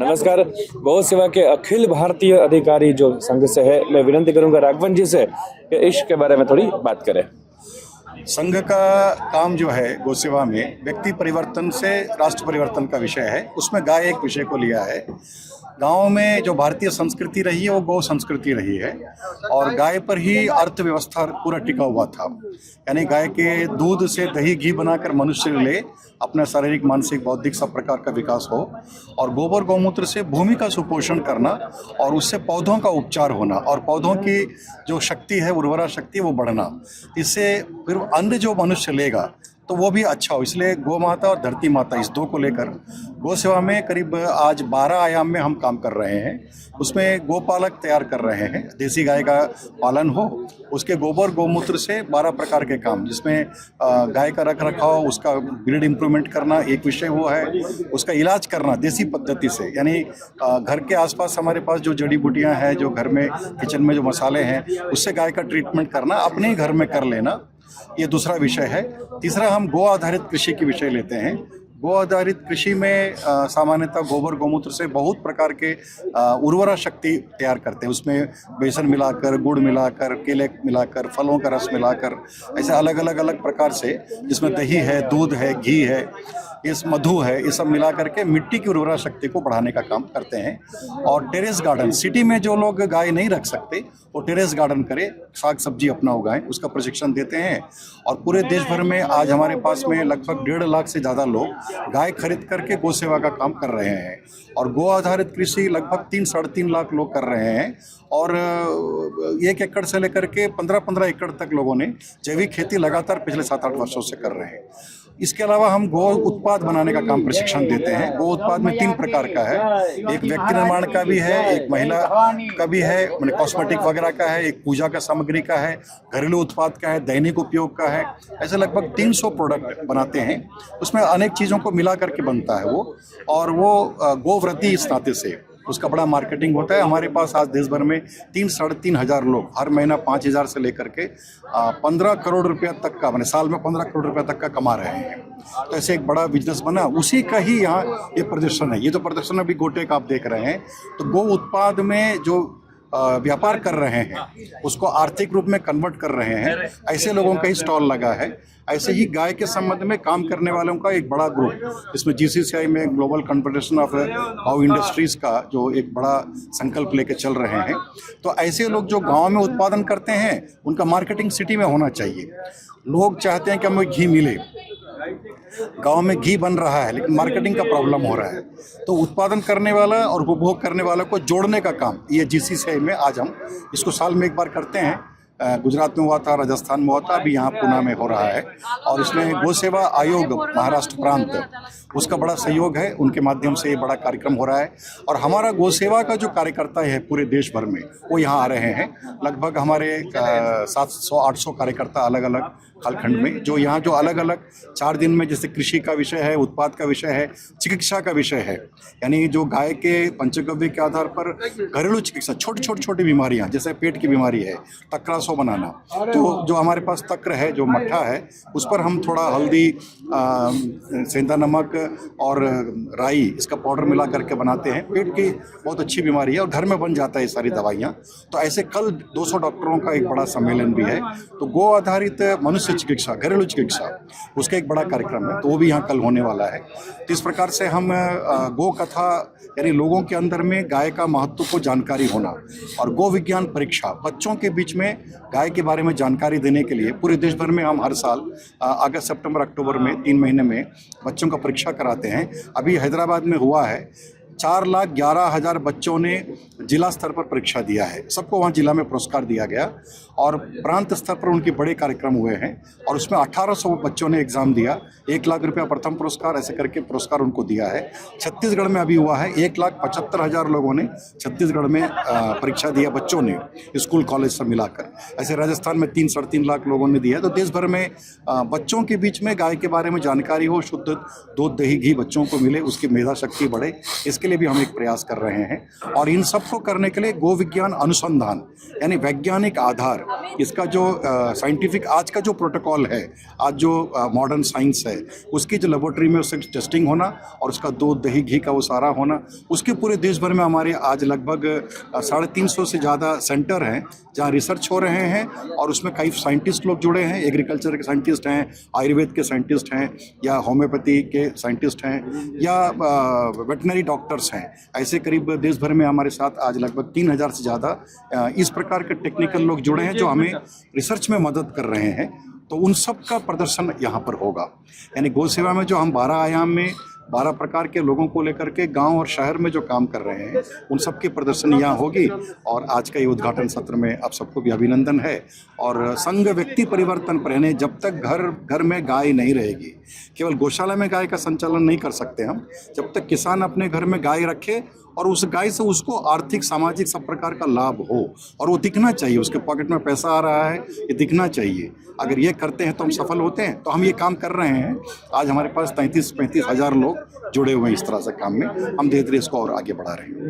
नमस्कार। गौ सेवा के अखिल भारतीय अधिकारी जो संघ से है, मैं विनती करूंगा राघवन जी से कि इसके बारे में थोड़ी बात करें। संघ का काम जो है गौ सेवा में व्यक्ति परिवर्तन से राष्ट्र परिवर्तन का विषय है। उसमें गाय एक विषय को लिया है। गांव में जो भारतीय संस्कृति रही है वो गौ संस्कृति रही है और गाय पर ही अर्थव्यवस्था पूरा टिका हुआ था। यानी गाय के दूध से दही घी बनाकर मनुष्य ले अपना शारीरिक मानसिक बौद्धिक सब प्रकार का विकास हो और गोबर गौमूत्र से भूमि का सुपोषण करना और उससे पौधों का उपचार होना और पौधों की जो शक्ति है उर्वरा शक्ति वो बढ़ना, इससे फिर अन्न जो मनुष्य लेगा तो वो भी अच्छा हो। इसलिए गौ माता और धरती माता इस दो को लेकर गौ सेवा में करीब आज 12 आयाम में हम काम कर रहे हैं। उसमें गोपालक तैयार कर रहे हैं, देसी गाय का पालन हो, उसके गोबर गौमूत्र से 12 प्रकार के काम, जिसमें गाय का रख रखाव, उसका ब्रीड इम्प्रूवमेंट करना एक विषय वो है, उसका इलाज करना देसी पद्धति से, यानी घर के आसपास हमारे पास जो जड़ी बूटियाँ हैं, जो घर में किचन में जो मसाले हैं, उससे गाय का ट्रीटमेंट करना अपने ही घर में कर लेना, ये दूसरा विषय है। तीसरा हम गो आधारित कृषि के विषय लेते हैं। गो आधारित कृषि में सामान्यतः गोबर गौमूत्र से बहुत प्रकार के उर्वरा शक्ति तैयार करते हैं। उसमें बेसन मिलाकर, गुड़ मिलाकर, केले मिलाकर, फलों का रस मिलाकर, ऐसे अलग अलग प्रकार से, जिसमें दही है, दूध है, घी है, इस मधु है, ये सब मिला करके मिट्टी की उर्वरा शक्ति को बढ़ाने का काम करते हैं। और टेरेस गार्डन, सिटी में जो लोग गाय नहीं रख सकते वो टेरेस गार्डन करें, साग सब्जी अपना उगाएं, उसका प्रशिक्षण देते हैं। और पूरे देश भर में आज हमारे पास में लगभग 1.5 लाख से ज़्यादा लोग गाय खरीद करके गौ सेवा का काम कर रहे हैं और गो आधारित कृषि लगभग 3-3.5 लाख लोग कर रहे हैं। और 1 एकड़ से लेकर के 15-15 एकड़ तक लोगों ने जैविक खेती लगातार पिछले 7-8 वर्षों से कर रहे हैं। इसके अलावा हम गौ उत्पाद बनाने का काम प्रशिक्षण देते हैं। गौ उत्पाद में 3 प्रकार का है, एक व्यक्ति निर्माण का भी है, एक महिला का भी है, मैंने कॉस्मेटिक वगैरह का है, एक पूजा का सामग्री का है, घरेलू उत्पाद का है, दैनिक उपयोग का है। ऐसे लगभग 300 प्रोडक्ट बनाते हैं। उसमें अनेक चीज़ों को मिला करके बनता है वो, और वो गोव्रती इस नाते से उसका बड़ा मार्केटिंग होता है। हमारे पास आज देश भर में 3-3.5 हज़ार लोग हर महीना 5,000 से लेकर के 15 करोड़ रुपया तक का, मैंने साल में 15 करोड़ रुपया तक का कमा रहे हैं। तो ऐसे एक बड़ा बिजनेस बना, उसी का ही यहाँ ये प्रदर्शन है। ये तो प्रदर्शन अभी गोटेक आप देख रहे हैं, तो गो उत्पाद में जो व्यापार कर रहे हैं उसको आर्थिक रूप में कन्वर्ट कर रहे हैं, ऐसे लोगों का ही स्टॉल लगा है। ऐसे ही गाय के संबंध में काम करने वालों का एक बड़ा ग्रुप, इसमें GCCI में global confederation of cow industries का जो एक बड़ा संकल्प लेके चल रहे हैं। तो ऐसे लोग जो गांव में उत्पादन करते हैं उनका मार्केटिंग सिटी में होना चाहिए। लोग चाहते हैं कि हमें घी मिले, गांव में घी बन रहा है लेकिन मार्केटिंग का प्रॉब्लम हो रहा है, तो उत्पादन करने वाला और उपभोग करने वाला को जोड़ने का काम ये GCCI में आज हम इसको साल में एक बार करते हैं। गुजरात में हुआ था, राजस्थान में हुआ था, अभी यहाँ पुणे में हो रहा है। और इसमें गौ सेवा आयोग महाराष्ट्र प्रांत, उसका बड़ा सहयोग है, उनके माध्यम से ये बड़ा कार्यक्रम हो रहा है। और हमारा गौ सेवा का जो कार्यकर्ता है पूरे देश भर में वो यहाँ आ रहे हैं। लगभग हमारे 700-800 कार्यकर्ता अलग अलग कालखंड में, जो यहाँ जो अलग अलग 4 दिन में, जैसे कृषि का विषय है, उत्पाद का विषय है, चिकित्सा का विषय है, यानी जो गाय के पंचगव्य के आधार पर घरेलू चिकित्सा, छोटी बीमारियाँ जैसे पेट की बीमारी है, तक्रासो बनाना, तो जो हमारे पास तक्र है, जो मट्ठा है, उस पर हम थोड़ा हल्दी, सेंधा नमक और राई, इसका पाउडर मिला करके बनाते हैं। पेट की बहुत अच्छी बीमारी है और घर में बन जाता है ये सारी दवाइयाँ। तो ऐसे कल 200 डॉक्टरों का एक बड़ा सम्मेलन भी है। तो गो आधारित मनुष्य चिकित्सा, घरेलू चिकित्सा, उसका एक बड़ा कार्यक्रम है, तो वो भी यहाँ कल होने वाला है। तो इस प्रकार से हम गो कथा, यानी लोगों के अंदर में गाय का महत्व को जानकारी होना, और गो विज्ञान परीक्षा, बच्चों के बीच में गाय के बारे में जानकारी देने के लिए पूरे देश भर में हम हर साल अगस्त, सितंबर, अक्टूबर में 3 महीने में बच्चों का परीक्षा कराते हैं। अभी हैदराबाद में हुआ है, 4,11,000 बच्चों ने जिला स्तर पर परीक्षा दिया है। सबको वहाँ जिला में पुरस्कार दिया गया और प्रांत स्तर पर उनके बड़े कार्यक्रम हुए हैं और उसमें 1800 बच्चों ने एग्ज़ाम दिया। 1 लाख रुपया प्रथम पुरस्कार, ऐसे करके पुरस्कार उनको दिया है। छत्तीसगढ़ में अभी हुआ है, 1,75,000 लोगों ने छत्तीसगढ़ में परीक्षा दिया, बच्चों ने, स्कूल कॉलेज सब मिलाकर। ऐसे राजस्थान में 3-3.5 लाख लोगों ने दिया है। तो देश भर में बच्चों के बीच में गाय के बारे में जानकारी हो, शुद्ध दूध दही घी बच्चों को मिले, उसकी मेधा शक्ति बढ़े, इसके इसके लिए भी हम एक प्रयास कर रहे हैं। और इन सबको करने के लिए गो विज्ञान अनुसंधान यानी वैज्ञानिक आधार, इसका जो साइंटिफिक आज का जो प्रोटोकॉल है, आज जो मॉडर्न साइंस है, उसकी जो लेबोरेटरी में उससे टेस्टिंग होना और उसका दूध दही घी का वो सारा होना, उसके पूरे देश भर में हमारे आज लगभग 350 से ज़्यादा सेंटर हैं जहाँ रिसर्च हो रहे हैं। और उसमें कई साइंटिस्ट लोग जुड़े हैं, एग्रीकल्चर के साइंटिस्ट हैं, आयुर्वेद के साइंटिस्ट हैं, या होम्योपैथी के साइंटिस्ट हैं, या वेटनरी डॉक्टर्स हैं। ऐसे करीब देश भर में हमारे साथ आज लगभग 3000 से ज़्यादा इस प्रकार के टेक्निकल लोग जुड़े हैं जो हमें रिसर्च में मदद कर रहे हैं। तो उन सब का प्रदर्शन यहाँ पर होगा। यानी गौ सेवा में जो हम 12 आयाम में 12 प्रकार के लोगों को लेकर के गांव और शहर में जो काम कर रहे हैं, उन सब की प्रदर्शनी यहाँ होगी। और आज का ये उद्घाटन सत्र में आप सबको भी अभिनंदन है। और संघ व्यक्ति परिवर्तन पर, यानी जब तक घर में गाय नहीं रहेगी, केवल गौशाला में गाय का संचालन नहीं कर सकते हम, जब तक किसान अपने घर में गाय रखे और उस गाय से उसको आर्थिक सामाजिक सब प्रकार का लाभ हो, और वो दिखना चाहिए, उसके पॉकेट में पैसा आ रहा है, ये दिखना चाहिए। अगर ये करते हैं तो हम सफल होते हैं। तो हम ये काम कर रहे हैं। आज हमारे पास 33-35 हज़ार लोग जुड़े हुए हैं इस तरह से काम में। हम धीरे धीरे इसको और आगे बढ़ा रहे हैं।